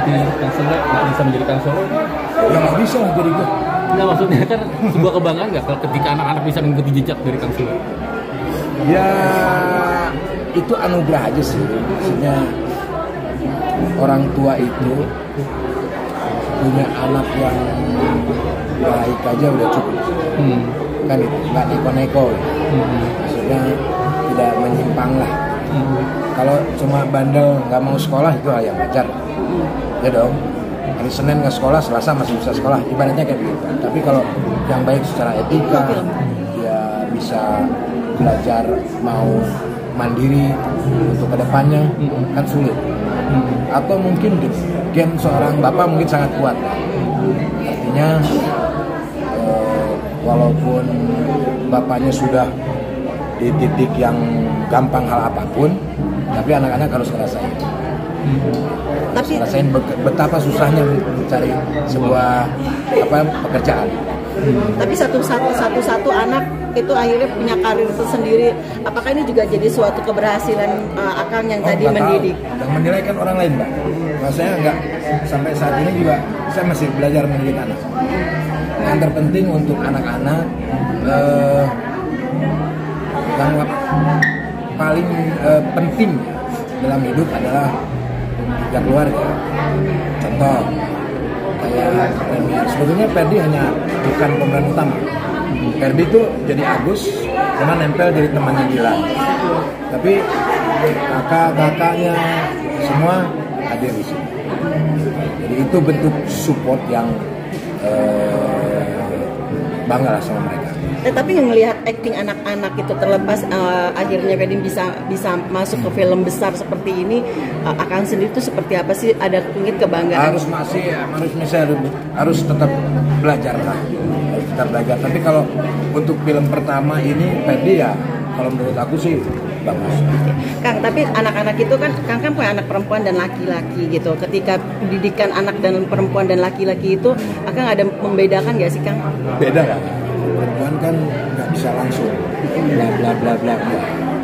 seperti Kang Sule bisa menjadi Kang Solo? Ya nggak bisa lah jadi gue. Nggak, maksudnya kan sebuah kebanggaan nggak kalau ketika anak-anak bisa mengikuti jejak dari Kang Sule? Ya itu anugerah aja sih. Maksudnya orang tua itu punya anak yang baik aja udah cukup. Kan itu nggak neko-neko. Maksudnya tidak menyimpang lah. Kalau cuma bandel nggak mau sekolah itu hal yang wajar. Ya dong. Hari Senin nggak sekolah, Selasa masih bisa sekolah. Ibaratnya kayak begitu. Tapi kalau yang baik secara etika, ya bisa belajar mau mandiri untuk kedepannya kan sulit. Atau mungkin gen seorang bapak mungkin sangat kuat. Artinya walaupun bapaknya sudah di titik yang gampang hal apapun, tapi anak-anak harus ngerasain. Ngerasain betapa susahnya mencari sebuah pekerjaan. Tapi satu anak itu akhirnya punya karir tersendiri. Apakah ini juga jadi suatu keberhasilan Akang yang tadi mendidik? Yang menilai kan orang lain, Mbak. Nah, saya enggak, sampai saat ini juga saya masih belajar mendidik anak. Yang terpenting untuk anak-anak yang paling penting dalam hidup adalah ya keluarga. Contoh kayak sebetulnya Ferdi hanya bukan pemeran utama. Ferdi itu jadi Agus, cuma nempel dari temannya Dilan. Tapi kakak-kakaknya semua hadir di sini. Jadi itu bentuk support yang bangga lah sama mereka. Tapi yang melihat acting anak-anak itu terlepas akhirnya Ferdi bisa masuk ke film besar seperti ini, Akang sendiri itu seperti apa sih? Ada mungkin kebanggaan? Harus tetap belajar lah. Harus tetap belajar. Tapi kalau untuk film pertama ini Ferdi ya, kalau menurut aku sih bagus. Kang, tapi anak-anak itu kan punya anak perempuan dan laki-laki gitu. Ketika pendidikan anak dan perempuan dan laki-laki itu, Akang ada membedakan nggak sih, Kang? Beda kan? Perempuan kan nggak bisa langsung bla bla bla bla bla.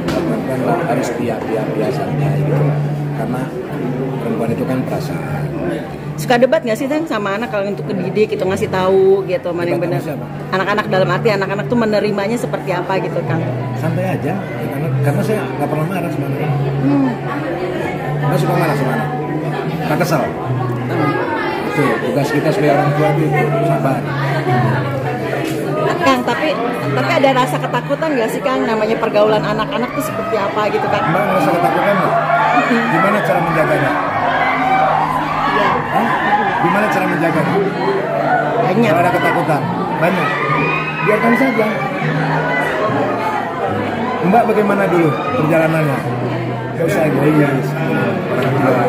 Perempuan kan harus biasa santai gitu. Karena perempuan itu kan perasaan. Suka debat nggak sih Kang sama anak kalau untuk pendidik itu ngasih tahu gitu mana yang benar? Anak-anak dalam arti anak-anak tuh menerimanya seperti apa gitu, Kang? Santai aja, karena saya nggak pernah marah sama anak. Nggak suka marah sama anak. Nggak kesal. Itu tugas kita sebagai orang tua itu sabar. Kang, tapi ada rasa ketakutan nggak sih Kang, namanya pergaulan anak-anak tuh seperti apa gitu Kang? Mbak merasa ketakutan nggak? Gimana cara menjaganya? Iya. Gimana cara menjaganya? Banyak. Kalau ada ketakutan, banyak. Biarkan saja. Mbak bagaimana dulu perjalanannya? Gak usah egois. Orang tua.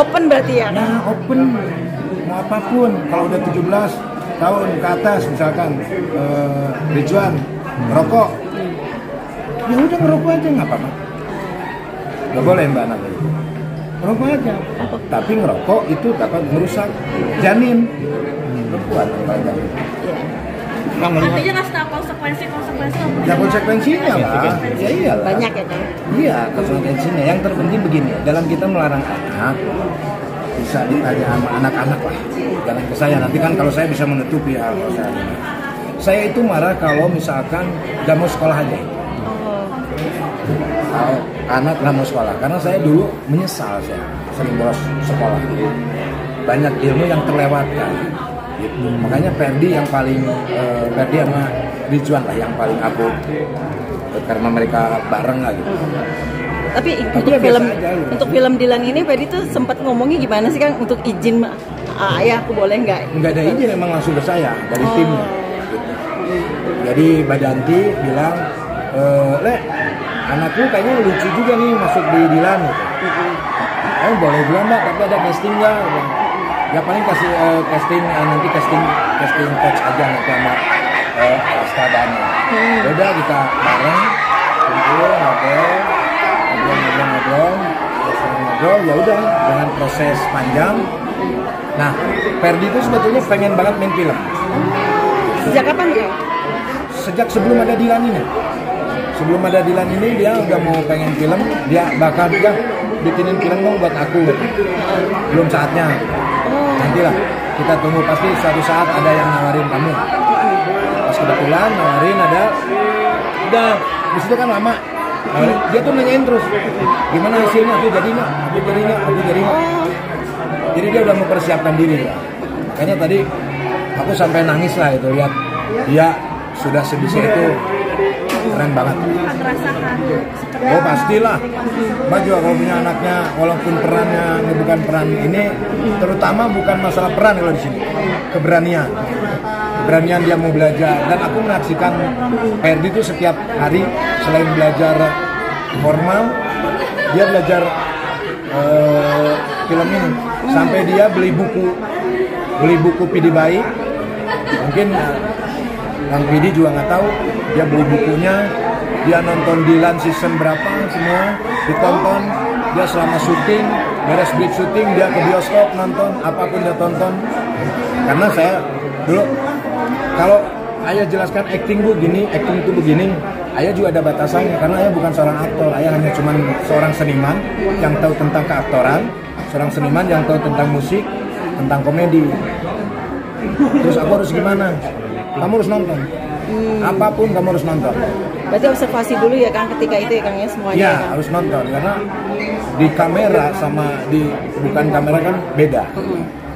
Open berarti ya? Nah, open. Mau apapun. Kalau udah 17 tahun ke atas misalkan Ridwan ngerokok, ya udah ngerokok aja nggak apa-apa. Nggak boleh Mbak anak ngerokok aja, tapi ngerokok itu dapat merusak janin perempuan. Artinya nggak tahu konsekuensi. Ya konsekuensinya lah. Ya iyalah. Banyak ya Kang? Iya konsekuensinya. Yang terpenting begini, dalam kita melarang anak bisa ditanya sama anak-anak lah. Jangan ke saya, nanti kan kalau saya bisa menutupi hal saya itu marah kalau misalkan gak mau sekolah aja. Kalau anak gak mau sekolah, karena saya dulu menyesal saya sering bolos sekolah. Banyak ilmu yang terlewatkan gitu. Makanya Ferdi yang paling Ferdi sama Ridwan lah yang paling aku, karena mereka bareng lah gitu. Tapi untuk film Dilan ini Ferdi tuh sempat ngomongnya gimana sih Kang untuk izin ayah aku boleh nggak? Nggak ada izin, emang langsung ke saya dari timnya. Gitu. Jadi Mbak Danti bilang, Le, anakku kayaknya lucu juga nih masuk di Dilan. Gitu. Oh boleh bilang Mbak, tapi ada casting nggak? Ya paling kasih casting nanti casting coach aja nanti sama Astradanya. Udah kita bareng, kumpul ngobrol, ya udah dengan proses panjang. Nah, Ferdi itu sebetulnya pengen banget main film. Sejak kapan ya? Sejak sebelum ada Dilan ini. Sebelum ada Dilan ini dia udah mau pengen film. Dia bahkan dia bikinin film dong buat aku. Belum saatnya. Nantilah, kita tunggu, pasti suatu saat ada yang nawarin kamu. Pas kebetulan nawarin ada, udah di situ kan lama. Dia tuh nanyain terus, gimana hasilnya, aku jadinya. Jadi dia udah mempersiapkan diri. Kayaknya tadi aku sampai nangis lah itu lihat dia sudah sebisa itu, keren banget. Oh pastilah, Mbak juga kalau punya anaknya, walaupun perannya bukan peran ini, terutama bukan masalah peran kalau di sini, keberanian dia mau belajar. Dan aku menyaksikan Ferdi itu setiap hari selain belajar formal, dia belajar film ini, sampai dia beli buku Pidi Baik. Mungkin Bang Pidi juga nggak tahu, dia beli bukunya, dia nonton Dilan season berapa semua ditonton, dia selama syuting, beres break syuting dia ke bioskop nonton apapun dia tonton. Karena saya dulu kalau ayah jelaskan acting bu gini, acting itu begini, ayah juga ada batasannya karena ayah bukan seorang aktor, ayah hanya cuma seorang seniman yang tahu tentang keaktoran, seorang seniman yang tahu tentang musik, tentang komedi. Terus aku harus gimana? Kamu harus nonton. Apapun kamu harus nonton. Berarti observasi dulu ya Kang ketika itu ya Kang ya semuanya. Ya, ya, Kang? harus nonton karena di kamera sama di bukan kamera kan beda.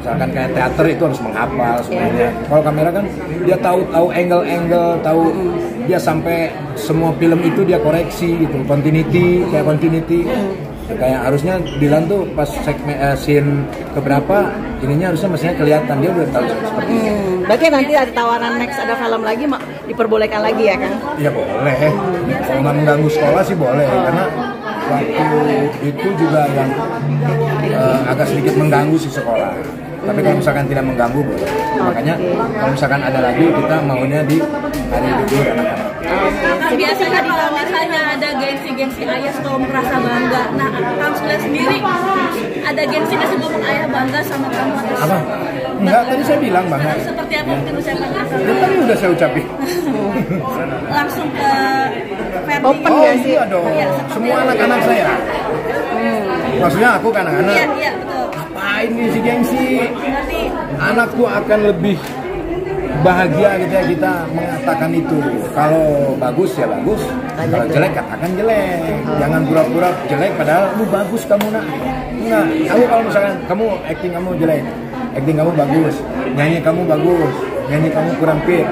Misalkan kayak teater itu harus menghafal semuanya. Kalau kamera kan dia tahu angle, tahu dia sampai semua film itu dia koreksi gitu, continuity. Kayak harusnya Dilan tuh pas segmen scene keberapa ininya harusnya mestinya kelihatan, dia udah tahu seperti itu. Berarti nanti ada tawaran next ada film lagi diperbolehkan lagi ya Kang? Iya boleh. Kalau nggak mengganggu sekolah sih boleh, karena waktu itu juga yang agak sedikit mengganggu si sekolah. Tapi kalau misalkan tidak mengganggu boleh. Makanya kalau misalkan ada lagi kita maunya di hari libur anak-anak. Biasanya kalau misalnya ada gengsi ayah suka merasa bangga. Nah, Kang Sule sendiri ada gengsi nggak sih ngomong ayah bangga sama kamu? Apa? Enggak, tadi saya bilang bangga. Seperti apa mungkin ucapan Kang? Ya, tadi udah saya ucapin. Langsung ke Ferdi. Open Oh ya sih? iya dong, semua anak-anak saya. Maksudnya aku kan anak-anak. Iya, betul. Ngapain nih si gengsi? Berarti Anakku akan lebih bahagia gitu ya kita mengatakan itu. Kalau bagus ya bagus, kalau jelek katakan jelek. Jangan pura-pura jelek padahal lu bagus kamu nak. Enggak, aku kalau misalkan kamu acting kamu jelek, acting kamu bagus, nyanyi kamu bagus, nyanyi kamu kurang fit,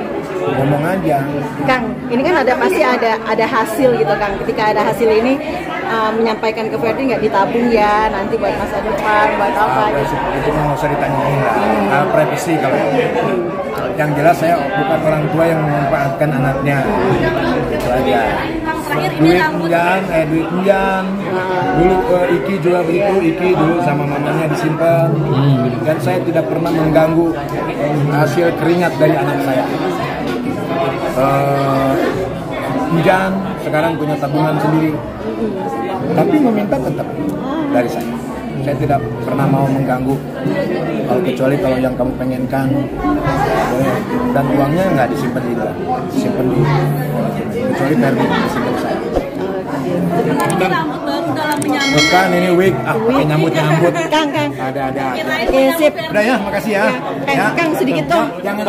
ngomong aja. Kang, ini kan pasti ada hasil gitu Kang. Ketika ada hasil ini menyampaikan ke Ferdi nggak ditabung ya nanti buat masa depan, buat apa gitu. Itu nggak usah ditanyain lah, privasi kalau yang jelas saya bukan orang tua yang memanfaatkan anaknya, itu aja. Duit enjan, dulu Iki juga begitu, Iki dulu sama mamanya disimpan, dan saya tidak pernah mengganggu hasil keringat dari anak saya. Enjan sekarang punya tabungan sendiri, tapi meminta tetap dari saya. Saya tidak pernah mau mengganggu, kecuali kalau yang kamu pengenkan boleh, dan uangnya nggak disimpan di kecuali Ferdi disimpan saya. ini rambut baru dalam menyambut. Bukan ini wig, pakai nyambut. Kang. Ada. Sip. Udah ya, makasih ya. Kang sedikit dong. Jangan